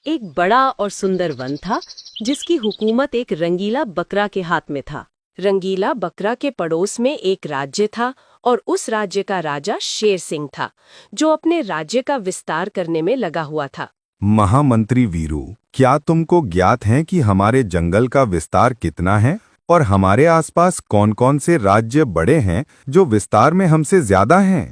एक बड़ा और सुंदर वन था जिसकी हुकूमत एक रंगीला बकरा के हाथ में था। रंगीला बकरा के पड़ोस में एक राज्य था और उस राज्य का राजा शेर सिंह था, जो अपने राज्य का विस्तार करने में लगा हुआ था। महामंत्री वीरू, क्या तुमको ज्ञात है कि हमारे जंगल का विस्तार कितना है और हमारे आसपास कौन-कौन से राज्य बड़े हैं जो विस्तार में हमसे ज्यादा हैं?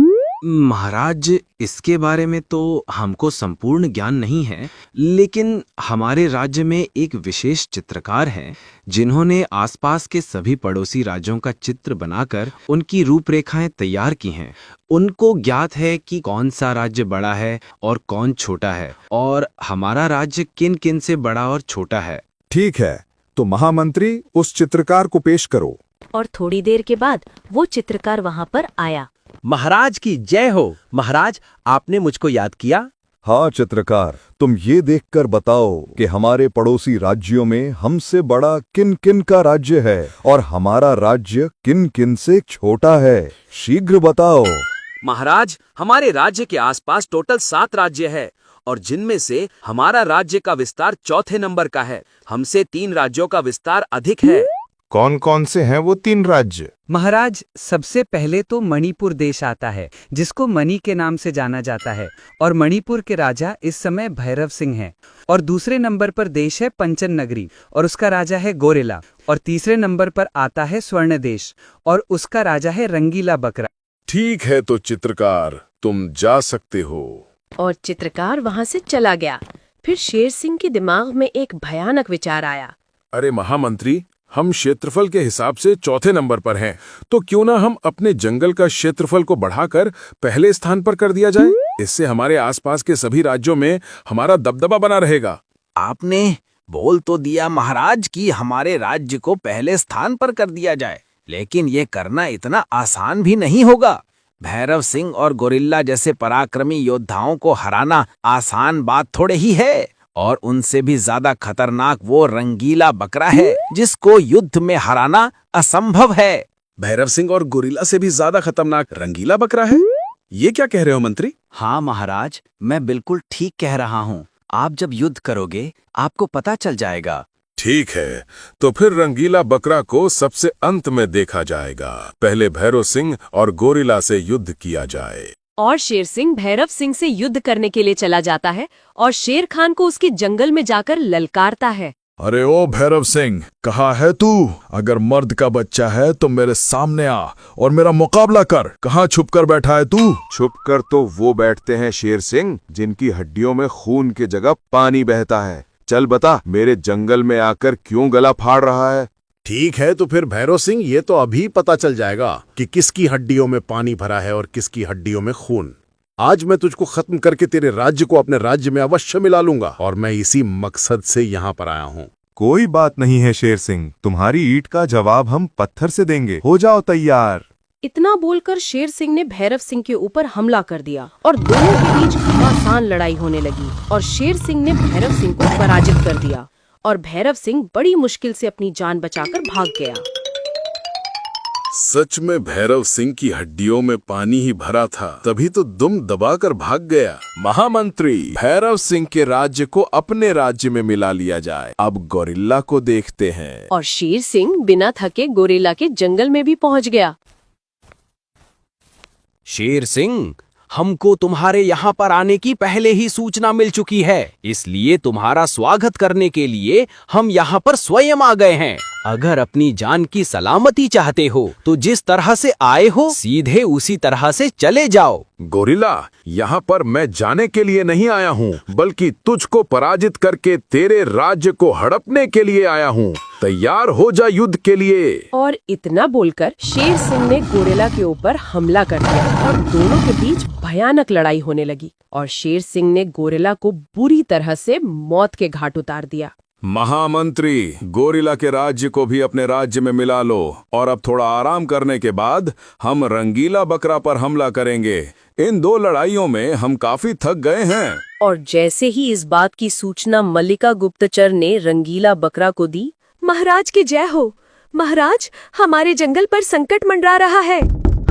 महाराज, इसके बारे में तो हमको संपूर्ण ज्ञान नहीं है, लेकिन हमारे राज्य में एक विशेष चित्रकार हैं जिन्होंने आसपास के सभी पड़ोसी राज्यों का चित्र बनाकर उनकी रूपरेखाएं तैयार की हैं। उनको ज्ञात है कि कौन सा राज्य बड़ा है और कौन छोटा है, और हमारा राज्य किन किन से बड़ा और छोटा है। ठीक है, तो महामंत्री उस चित्रकार को पेश करो। और थोड़ी देर के बाद वो चित्रकार वहां पर आया। महाराज की जय हो। महाराज, आपने मुझको याद किया? हाँ चित्रकार, तुम ये देखकर बताओ कि हमारे पड़ोसी राज्यों में हमसे बड़ा किन किन का राज्य है और हमारा राज्य किन किन से छोटा है। शीघ्र बताओ। महाराज, हमारे राज्य के आसपास टोटल 7 राज्य है और जिनमें से हमारा राज्य का विस्तार चौथे नंबर का है। हमसे 3 राज्यों का विस्तार अधिक है। कौन कौन से हैं वो 3 राज्य? महाराज, सबसे पहले तो मणिपुर देश आता है, जिसको मणि के नाम से जाना जाता है, और मणिपुर के राजा इस समय भैरव सिंह हैं। और दूसरे नंबर पर देश है पंचन नगरी और उसका राजा है गोरिल्ला। और तीसरे नंबर पर आता है स्वर्ण देश और उसका राजा है रंगीला बकरा। ठीक है, तो चित्रकार तुम जा सकते हो। और चित्रकार वहां से चला गया। फिर शेर सिंह के दिमाग में एक भयानक विचार आया। अरे महामंत्री, हम क्षेत्रफल के हिसाब से चौथे नंबर पर हैं, तो क्यों ना हम अपने जंगल का क्षेत्रफल को बढ़ाकर पहले स्थान पर कर दिया जाए। इससे हमारे आसपास के सभी राज्यों में हमारा दबदबा बना रहेगा। आपने बोल तो दिया महाराज कि हमारे राज्य को पहले स्थान पर कर दिया जाए, लेकिन ये करना इतना आसान भी नहीं होगा। भैरव सिंह और गोरिल्ला जैसे पराक्रमी योद्धाओं को हराना आसान बात थोड़े ही है, और उनसे भी ज्यादा खतरनाक वो रंगीला बकरा है जिसको युद्ध में हराना असंभव है। भैरव सिंह और गोरिल्ला से भी ज्यादा खतरनाक रंगीला बकरा है? ये क्या कह रहे हो मंत्री? हाँ महाराज, मैं बिल्कुल ठीक कह रहा हूँ। आप जब युद्ध करोगे आपको पता चल जाएगा। ठीक है, तो फिर रंगीला बकरा को सबसे अंत में देखा जाएगा। पहले भैरव सिंह और गोरिल्ला से युद्ध किया जाए। और शेर सिंह भैरव सिंह से युद्ध करने के लिए चला जाता है और शेर खान को उसके जंगल में जाकर ललकारता है। अरे ओ भैरव सिंह, कहाँ है तू? अगर मर्द का बच्चा है तो मेरे सामने आ और मेरा मुकाबला कर। कहाँ छुप कर बैठा है तू? छुपकर तो वो बैठते हैं शेर सिंह जिनकी हड्डियों में खून की जगह पानी बहता है। चल बता, मेरे जंगल में आकर क्यों गला फाड़ रहा है? ठीक है, तो फिर भैरव सिंह, ये तो अभी पता चल जाएगा कि किसकी हड्डियों में पानी भरा है और किसकी हड्डियों में खून। आज मैं तुझको खत्म करके तेरे राज्य को अपने राज्य में अवश्य मिला लूंगा, और मैं इसी मकसद से यहाँ पर आया हूँ। कोई बात नहीं है शेर सिंह, तुम्हारी ईंट का जवाब हम पत्थर से देंगे। हो जाओ तैयार। इतना बोलकर शेर सिंह ने भैरव सिंह के ऊपर हमला कर दिया और दोनों के बीच घमासान लड़ाई होने लगी और शेर सिंह ने भैरव सिंह को पराजित कर दिया और भैरव सिंह बड़ी मुश्किल से अपनी जान बचाकर भाग गया। सच में भैरव सिंह की हड्डियों में पानी ही भरा था, तभी तो दुम दबाकर भाग गया। महामंत्री, भैरव सिंह के राज्य को अपने राज्य में मिला लिया जाए। अब गोरिल्ला को देखते हैं। और शेर सिंह बिना थके गोरिल्ला के जंगल में भी पहुंच गया। शेर सिंह, हमको तुम्हारे यहाँ पर आने की पहले ही सूचना मिल चुकी है, इसलिए तुम्हारा स्वागत करने के लिए हम यहाँ पर स्वयं आ गए हैं। अगर अपनी जान की सलामती चाहते हो तो जिस तरह से आए हो सीधे उसी तरह से चले जाओ। गोरिल्ला, यहाँ पर मैं जाने के लिए नहीं आया हूँ, बल्कि तुझको पराजित करके तेरे राज्य को हड़पने के लिए आया हूँ। तैयार हो जा युद्ध के लिए। और इतना बोलकर शेर सिंह ने गोरिल्ला के ऊपर हमला कर दिया और दोनों के बीच भयानक लड़ाई होने लगी और शेर सिंह ने गोरिल्ला को बुरी तरह से मौत के घाट उतार दिया। महामंत्री, गोरिल्ला के राज्य को भी अपने राज्य में मिला लो और अब थोड़ा आराम करने के बाद हम रंगीला बकरा पर हमला करेंगे। इन 2 लड़ाइयों में हम काफी थक गए हैं। और जैसे ही इस बात की सूचना मल्लिका गुप्तचर ने रंगीला बकरा को दी, महाराज की जय हो। महाराज, हमारे जंगल पर संकट मंडरा रहा है।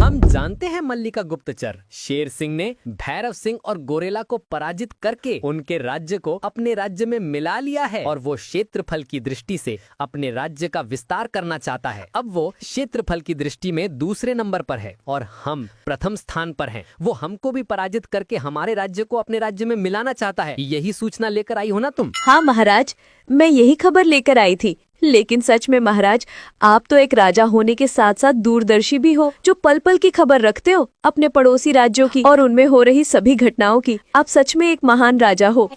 हम जानते हैं मल्लिका गुप्तचर, शेर सिंह ने भैरव सिंह और गोरेला को पराजित करके उनके राज्य को अपने राज्य में मिला लिया है और वो क्षेत्रफल की दृष्टि से अपने राज्य का विस्तार करना चाहता है। अब वो क्षेत्रफल की दृष्टि में दूसरे नंबर पर है और हम प्रथम स्थान पर हैं। वो हमको भी पराजित करके हमारे राज्य को अपने राज्य में मिलाना चाहता है। यही सूचना लेकर आई हो ना तुम? हाँ महाराज, मैं यही खबर लेकर आई थी। लेकिन सच में महाराज, आप तो एक राजा होने के साथ साथ दूरदर्शी भी हो, जो पल पल की खबर रखते हो अपने पड़ोसी राज्यों की और उनमें हो रही सभी घटनाओं की। आप सच में एक महान राजा हो।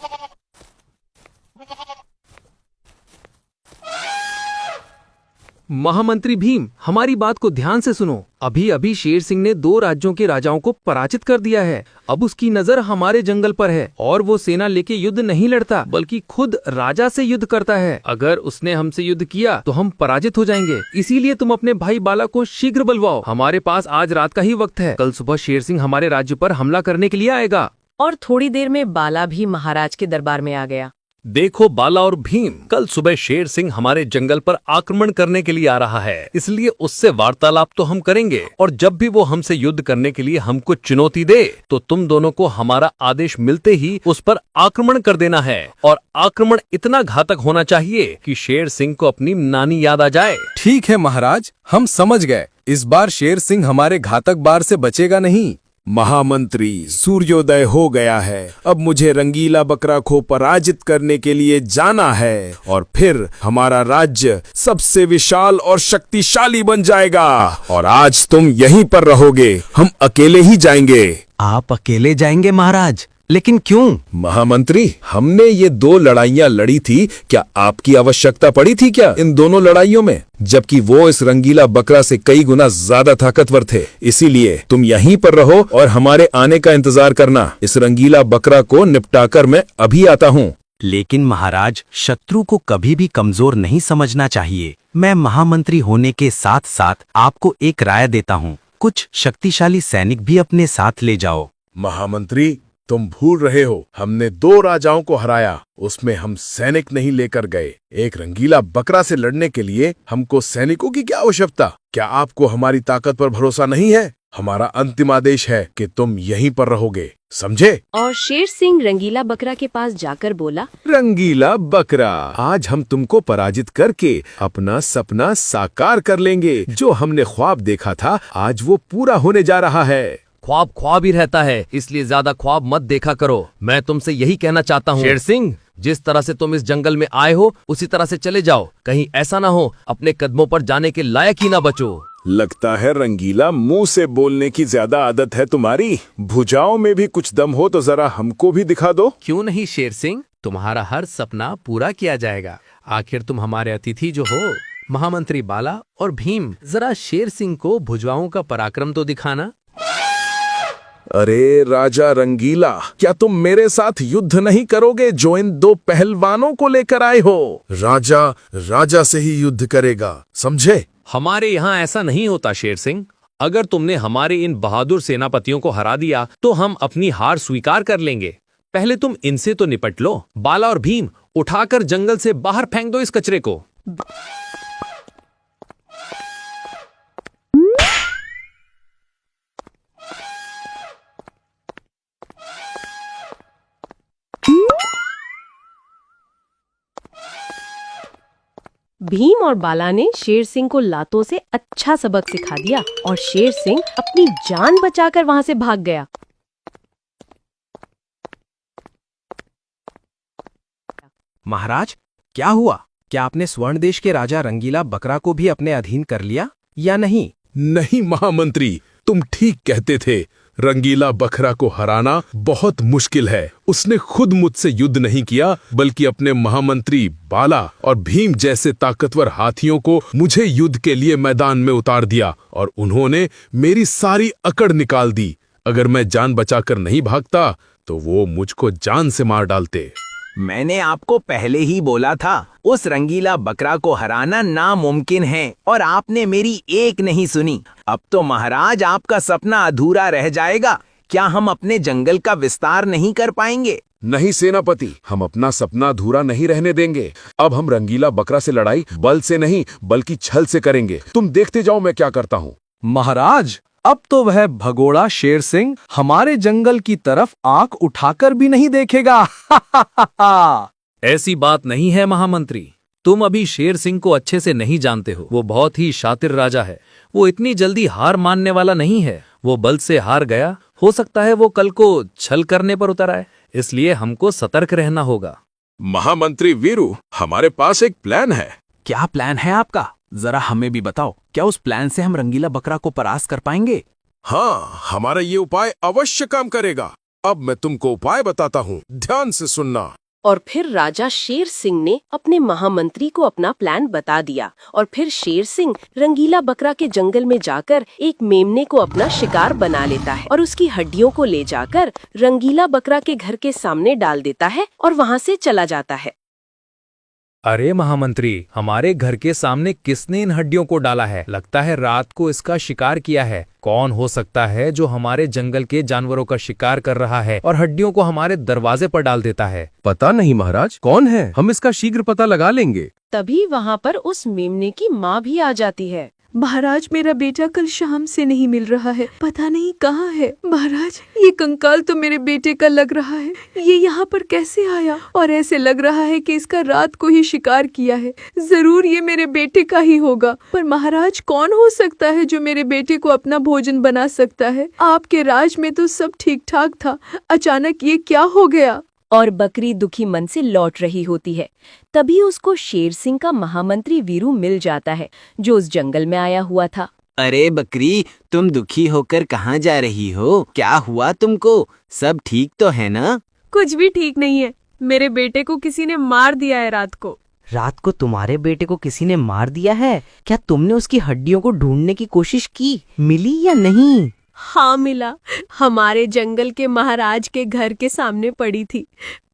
महामंत्री भीम, हमारी बात को ध्यान से सुनो। अभी अभी शेर सिंह ने 2 राज्यों के राजाओं को पराजित कर दिया है। अब उसकी नजर हमारे जंगल पर है और वो सेना लेके युद्ध नहीं लड़ता बल्कि खुद राजा से युद्ध करता है। अगर उसने हमसे युद्ध किया तो हम पराजित हो जाएंगे। इसीलिए तुम अपने भाई बाला को शीघ्र बुलवाओ। हमारे पास आज रात का ही वक्त है। कल सुबह शेर सिंह हमारे राज्य पर हमला करने के लिए आएगा। और थोड़ी देर में बाला भी महाराज के दरबार में आ गया। देखो बाला और भीम, कल सुबह शेर सिंह हमारे जंगल पर आक्रमण करने के लिए आ रहा है, इसलिए उससे वार्तालाप तो हम करेंगे और जब भी वो हमसे युद्ध करने के लिए हमको चुनौती दे तो तुम दोनों को हमारा आदेश मिलते ही उस पर आक्रमण कर देना है। और आक्रमण इतना घातक होना चाहिए कि शेर सिंह को अपनी नानी याद आ जाए। ठीक है महाराज, हम समझ गए। इस बार शेर सिंह हमारे घातक बार से बचेगा नहीं। महामंत्री, सूर्योदय हो गया है। अब मुझे रंगीला बकरा को पराजित करने के लिए जाना है और फिर हमारा राज्य सबसे विशाल और शक्तिशाली बन जाएगा। और आज तुम यहीं पर रहोगे, हम अकेले ही जाएंगे। आप अकेले जाएंगे महाराज? लेकिन क्यों? महामंत्री, हमने ये 2 लड़ाइयाँ लड़ी थी, क्या आपकी आवश्यकता पड़ी थी क्या इन दोनों लड़ाइयों में? जबकि वो इस रंगीला बकरा से कई गुना ज्यादा ताकतवर थे। इसीलिए तुम यहीं पर रहो और हमारे आने का इंतजार करना। इस रंगीला बकरा को निपटाकर मैं अभी आता हूँ। लेकिन महाराज, शत्रु को कभी भी कमजोर नहीं समझना चाहिए। मैं महामंत्री होने के साथ साथ आपको एक राय देता हूँ, कुछ शक्तिशाली सैनिक भी अपने साथ ले जाओ। महामंत्री, तुम भूल रहे हो, हमने 2 राजाओं को हराया, उसमें हम सैनिक नहीं लेकर गए। एक रंगीला बकरा से लड़ने के लिए हमको सैनिकों की क्या आवश्यकता? क्या आपको हमारी ताकत पर भरोसा नहीं है? हमारा अंतिम आदेश है कि तुम यहीं पर रहोगे, समझे? और शेर सिंह रंगीला बकरा के पास जाकर बोला, रंगीला बकरा, आज हम तुमको पराजित करके अपना सपना साकार कर लेंगे। जो हमने ख्वाब देखा था, आज वो पूरा होने जा रहा है। ख्वाब ख्वाब ही रहता है, इसलिए ज्यादा ख्वाब मत देखा करो। मैं तुमसे यही कहना चाहता हूँ। शेर सिंह, जिस तरह से तुम इस जंगल में आए हो उसी तरह से चले जाओ। कहीं ऐसा ना हो अपने कदमों पर जाने के लायक ही ना बचो। लगता है रंगीला, मुंह से बोलने की ज्यादा आदत है तुम्हारी। भुजाओं में भी कुछ दम हो तो जरा हमको भी दिखा दो। क्यों नहीं शेर सिंह, तुम्हारा हर सपना पूरा किया जाएगा। आखिर तुम हमारे अतिथि जो हो। महामंत्री बाला और भीम, जरा शेर सिंह को भुजाओं का पराक्रम तो दिखाना। अरे राजा रंगीला, क्या तुम मेरे साथ युद्ध नहीं करोगे जो इन 2 पहलवानों को लेकर आए हो? राजा राजा से ही युद्ध करेगा, समझे? हमारे यहाँ ऐसा नहीं होता शेर सिंह। अगर तुमने हमारे इन बहादुर सेनापतियों को हरा दिया तो हम अपनी हार स्वीकार कर लेंगे। पहले तुम इनसे तो निपट लो। बाला और भीम, उठाकर जंगल से बाहर फेंक दो इस कचरे को। भीम और बाला ने शेर सिंह को लातों से अच्छा सबक सिखा दिया और शेर सिंह अपनी जान बचाकर वहां से भाग गया। महाराज, क्या हुआ? क्या आपने स्वर्ण देश के राजा रंगीला बकरा को भी अपने अधीन कर लिया या नहीं? नहीं महामंत्री, तुम ठीक कहते थे। रंगीला बकरा को हराना बहुत मुश्किल है। उसने खुद मुझसे युद्ध नहीं किया, बल्कि अपने महामंत्री बाला और भीम जैसे ताकतवर हाथियों को मुझे युद्ध के लिए मैदान में उतार दिया और उन्होंने मेरी सारी अकड़ निकाल दी। अगर मैं जान बचाकर नहीं भागता तो वो मुझको जान से मार डालते। मैंने आपको पहले ही बोला था, उस रंगीला बकरा को हराना नामुमकिन है और आपने मेरी एक नहीं सुनी। अब तो महाराज आपका सपना अधूरा रह जाएगा। क्या हम अपने जंगल का विस्तार नहीं कर पाएंगे? नहीं सेनापति, हम अपना सपना अधूरा नहीं रहने देंगे। अब हम रंगीला बकरा से लड़ाई बल से नहीं बल्कि छल से करेंगे। तुम देखते जाओ मैं क्या करता हूँ। महाराज, अब तो वह भगोड़ा शेर सिंह हमारे जंगल की तरफ आंख उठाकर भी नहीं देखेगा। ऐसी बात नहीं है महामंत्री, तुम अभी शेर सिंह को अच्छे से नहीं जानते हो। वो बहुत ही शातिर राजा है। वो इतनी जल्दी हार मानने वाला नहीं है। वो बल से हार गया, हो सकता है वो कल को छल करने पर उतर आए, इसलिए हमको सतर्क रहना होगा। महामंत्री वीरू, हमारे पास एक प्लान है। क्या प्लान है आपका? जरा हमें भी बताओ। क्या उस प्लान से हम रंगीला बकरा को परास्त कर पाएंगे? हाँ, हमारा ये उपाय अवश्य काम करेगा। अब मैं तुमको उपाय बताता हूँ, ध्यान से सुनना। और फिर राजा शेर सिंह ने अपने महामंत्री को अपना प्लान बता दिया और फिर शेर सिंह रंगीला बकरा के जंगल में जाकर एक मेमने को अपना शिकार बना लेता है और उसकी हड्डियों को ले जाकर रंगीला बकरा के घर के सामने डाल देता है और वहाँ से चला जाता है। अरे महामंत्री, हमारे घर के सामने किसने इन हड्डियों को डाला है? लगता है रात को इसका शिकार किया है। कौन हो सकता है जो हमारे जंगल के जानवरों का शिकार कर रहा है और हड्डियों को हमारे दरवाजे पर डाल देता है? पता नहीं महाराज, कौन है? हम इसका शीघ्र पता लगा लेंगे। तभी वहाँ पर उस मेमने की माँ भी आ जाती है। महाराज, मेरा बेटा कल शाम से नहीं मिल रहा है, पता नहीं कहाँ है। महाराज, ये कंकाल तो मेरे बेटे का लग रहा है। ये यहाँ पर कैसे आया? और ऐसे लग रहा है कि इसका रात को ही शिकार किया है। जरूर ये मेरे बेटे का ही होगा। पर महाराज, कौन हो सकता है जो मेरे बेटे को अपना भोजन बना सकता है? आपके राज में तो सब ठीक ठाक था, अचानक ये क्या हो गया? और बकरी दुखी मन से लौट रही होती है। तभी उसको शेर सिंह का महामंत्री वीरू मिल जाता है, जो उस जंगल में आया हुआ था। अरे बकरी, तुम दुखी होकर कहाँ जा रही हो? क्या हुआ तुमको? सब ठीक तो है ना? कुछ भी ठीक नहीं है। मेरे बेटे को किसी ने मार दिया है रात को। रात को तुम्हारे बेटे को किसी ने मार दिया है? क्या तुमने उसकी हड्डियों को ढूंढने की कोशिश की? मिली या नहीं? हाँ मिला, हमारे जंगल के महाराज के घर के सामने पड़ी थी।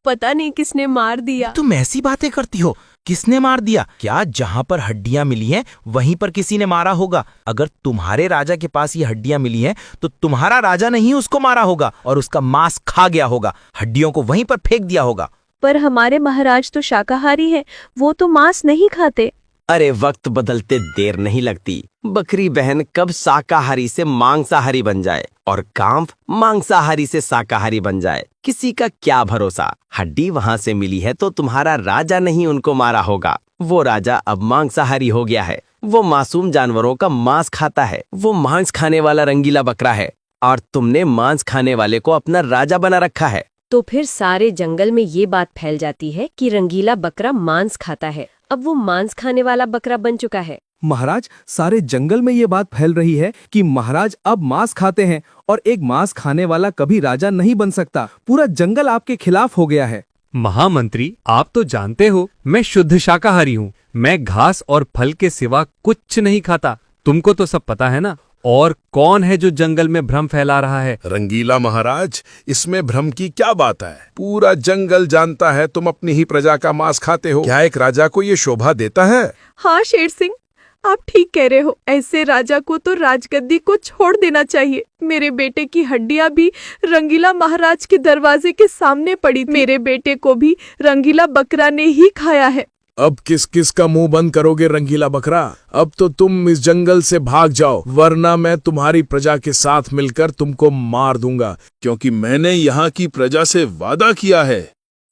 पता नहीं किसने मार दिया। तुम ऐसी बातें करती हो? किसने मार दिया? क्या जहाँ पर हड्डियाँ मिली हैं वहीं पर किसी ने मारा होगा? अगर तुम्हारे राजा के पास ये हड्डियाँ मिली हैं तो तुम्हारा राजा ने ही उसको मारा होगा और उसका मांस खा गया होगा, हड्डियों को वहीं पर फेंक दिया होगा। पर हमारे महाराज तो शाकाहारी हैं, वो तो मांस नहीं खाते। अरे वक्त बदलते देर नहीं लगती। बकरी बहन कब शाकाहारी से मांसाहारी बन जाए और कांव मांसाहारी से शाकाहारी बन जाए, किसी का क्या भरोसा। हड्डी वहाँ से मिली है तो तुम्हारा राजा नहीं उनको मारा होगा। वो राजा अब मांसाहारी हो गया है। वो मासूम जानवरों का मांस खाता है। वो मांस खाने वाला रंगीला बकरा है और तुमने मांस खाने वाले को अपना राजा बना रखा है। तो फिर सारे जंगल में ये बात फैल जाती है कि रंगीला बकरा मांस खाता है। अब वो मांस खाने वाला बकरा बन चुका है। महाराज, सारे जंगल में ये बात फैल रही है कि महाराज अब मांस खाते हैं और एक मांस खाने वाला कभी राजा नहीं बन सकता। पूरा जंगल आपके खिलाफ हो गया है। महामंत्री, आप तो जानते हो मैं शुद्ध शाकाहारी हूँ। मैं घास और फल के सिवा कुछ नहीं खाता। तुमको तो सब पता है ना। और कौन है जो जंगल में भ्रम फैला रहा है? रंगीला महाराज, इसमें भ्रम की क्या बात है? पूरा जंगल जानता है तुम अपनी ही प्रजा का मांस खाते हो। क्या एक राजा को ये शोभा देता है? हाँ शेर सिंह, आप ठीक कह रहे हो। ऐसे राजा को तो राजगद्दी को छोड़ देना चाहिए। मेरे बेटे की हड्डियां भी रंगीला महाराज के दरवाजे के सामने पड़ी थी। मेरे बेटे को भी रंगीला बकरा ने ही खाया है। अब किस किस का मुंह बंद करोगे रंगीला बकरा? अब तो तुम इस जंगल से भाग जाओ, वरना मैं तुम्हारी प्रजा के साथ मिलकर तुमको मार दूंगा। क्योंकि मैंने यहाँ की प्रजा से वादा किया है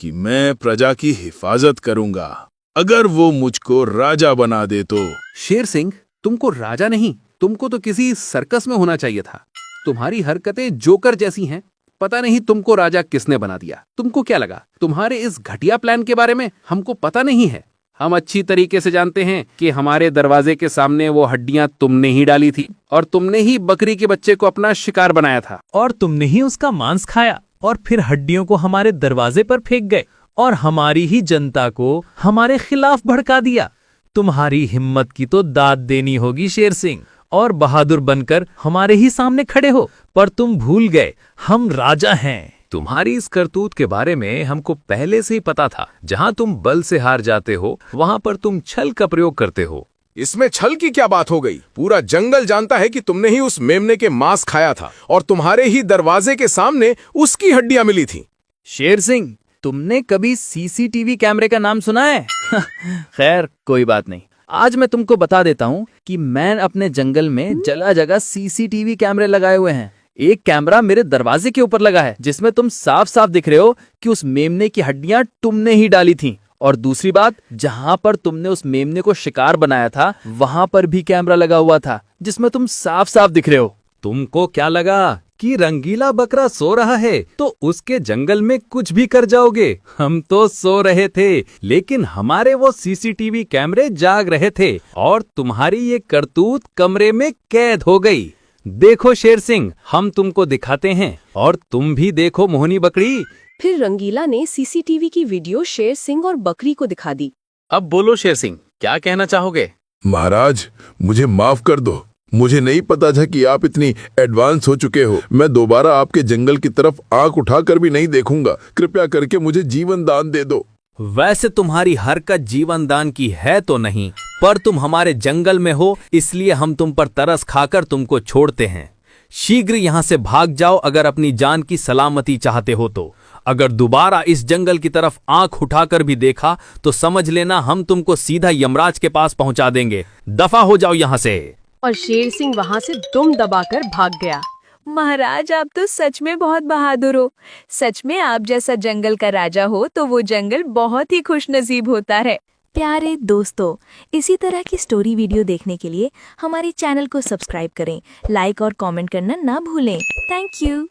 कि मैं प्रजा की हिफाजत करूंगा, अगर वो मुझको राजा बना दे तो। शेर सिंह, तुमको राजा नहीं, तुमको तो किसी सर्कस में होना चाहिए था। तुम्हारी हरकतें जोकर जैसी हैं। पता नहीं तुमको राजा किसने बना दिया। तुमको क्या लगा तुम्हारे इस घटिया प्लान के बारे में हमको पता नहीं है? हम अच्छी तरीके से जानते हैं कि हमारे दरवाजे के सामने वो हड्डियां तुमने ही डाली थी और तुमने ही बकरी के बच्चे को अपना शिकार बनाया था और तुमने ही उसका मांस खाया और फिर हड्डियों को हमारे दरवाजे पर फेंक गए और हमारी ही जनता को हमारे खिलाफ भड़का दिया। तुम्हारी हिम्मत की तो दाद देनी होगी शेर सिंह, और बहादुर बनकर हमारे ही सामने खड़े हो। पर तुम भूल गए हम राजा हैं। तुम्हारी इस करतूत के बारे में हमको पहले से ही पता था। जहाँ तुम बल से हार जाते हो वहाँ पर तुम छल का प्रयोग करते हो। इसमें छल की क्या बात हो गई? पूरा जंगल जानता है कि तुमने ही उस मेमने के मांस खाया था और तुम्हारे ही दरवाजे के सामने उसकी हड्डियां मिली थी। शेर सिंह, तुमने कभी सीसीटीवी कैमरे का नाम सुना है? खैर कोई बात नहीं, आज मैं तुमको बता देता हूँ कि मैं अपने जंगल में जगह जगह सीसीटीवी कैमरे लगाए हुए हैं। एक कैमरा मेरे दरवाजे के ऊपर लगा है जिसमें तुम साफ साफ दिख रहे हो कि उस मेमने की हड्डियां तुमने ही डाली थी। और दूसरी बात, जहाँ पर तुमने उस मेमने को शिकार बनाया था वहां पर भी कैमरा लगा हुआ था जिसमें तुम साफ साफ दिख रहे हो। तुमको क्या लगा कि रंगीला बकरा सो रहा है तो उसके जंगल में कुछ भी कर जाओगे? हम तो सो रहे थे, लेकिन हमारे वो सीसीटीवी कैमरे जाग रहे थे और तुम्हारी ये करतूत कमरे में कैद हो गई। देखो शेर सिंह, हम तुमको दिखाते हैं और तुम भी देखो मोहनी बकरी। फिर रंगीला ने सीसीटीवी की वीडियो शेर सिंह और बकरी को दिखा दी। अब बोलो शेर सिंह, क्या कहना चाहोगे? महाराज, मुझे माफ कर दो। मुझे नहीं पता था कि आप इतनी एडवांस हो चुके हो। मैं दोबारा आपके जंगल की तरफ आंख उठाकर भी नहीं देखूंगा। कृपया करके मुझे जीवन दान दे दो। वैसे तुम्हारी हरकत जीवन दान की है तो नहीं, पर तुम हमारे जंगल में हो इसलिए हम तुम पर तरस खाकर तुमको छोड़ते हैं। शीघ्र यहाँ से भाग जाओ अगर अपनी जान की सलामती चाहते हो तो। अगर दोबारा इस जंगल की तरफ आंख उठाकर भी देखा तो समझ लेना हम तुमको सीधा यमराज के पास पहुंचा देंगे। दफा हो जाओ यहाँ से। और शेर सिंह वहां से दुम दबाकर भाग गया। महाराज, आप तो सच में बहुत बहादुर हो। सच में आप जैसा जंगल का राजा हो तो वो जंगल बहुत ही खुशनसीब होता है। प्यारे दोस्तों, इसी तरह की स्टोरी वीडियो देखने के लिए हमारे चैनल को सब्सक्राइब करें, लाइक और कमेंट करना ना भूलें। Thank you.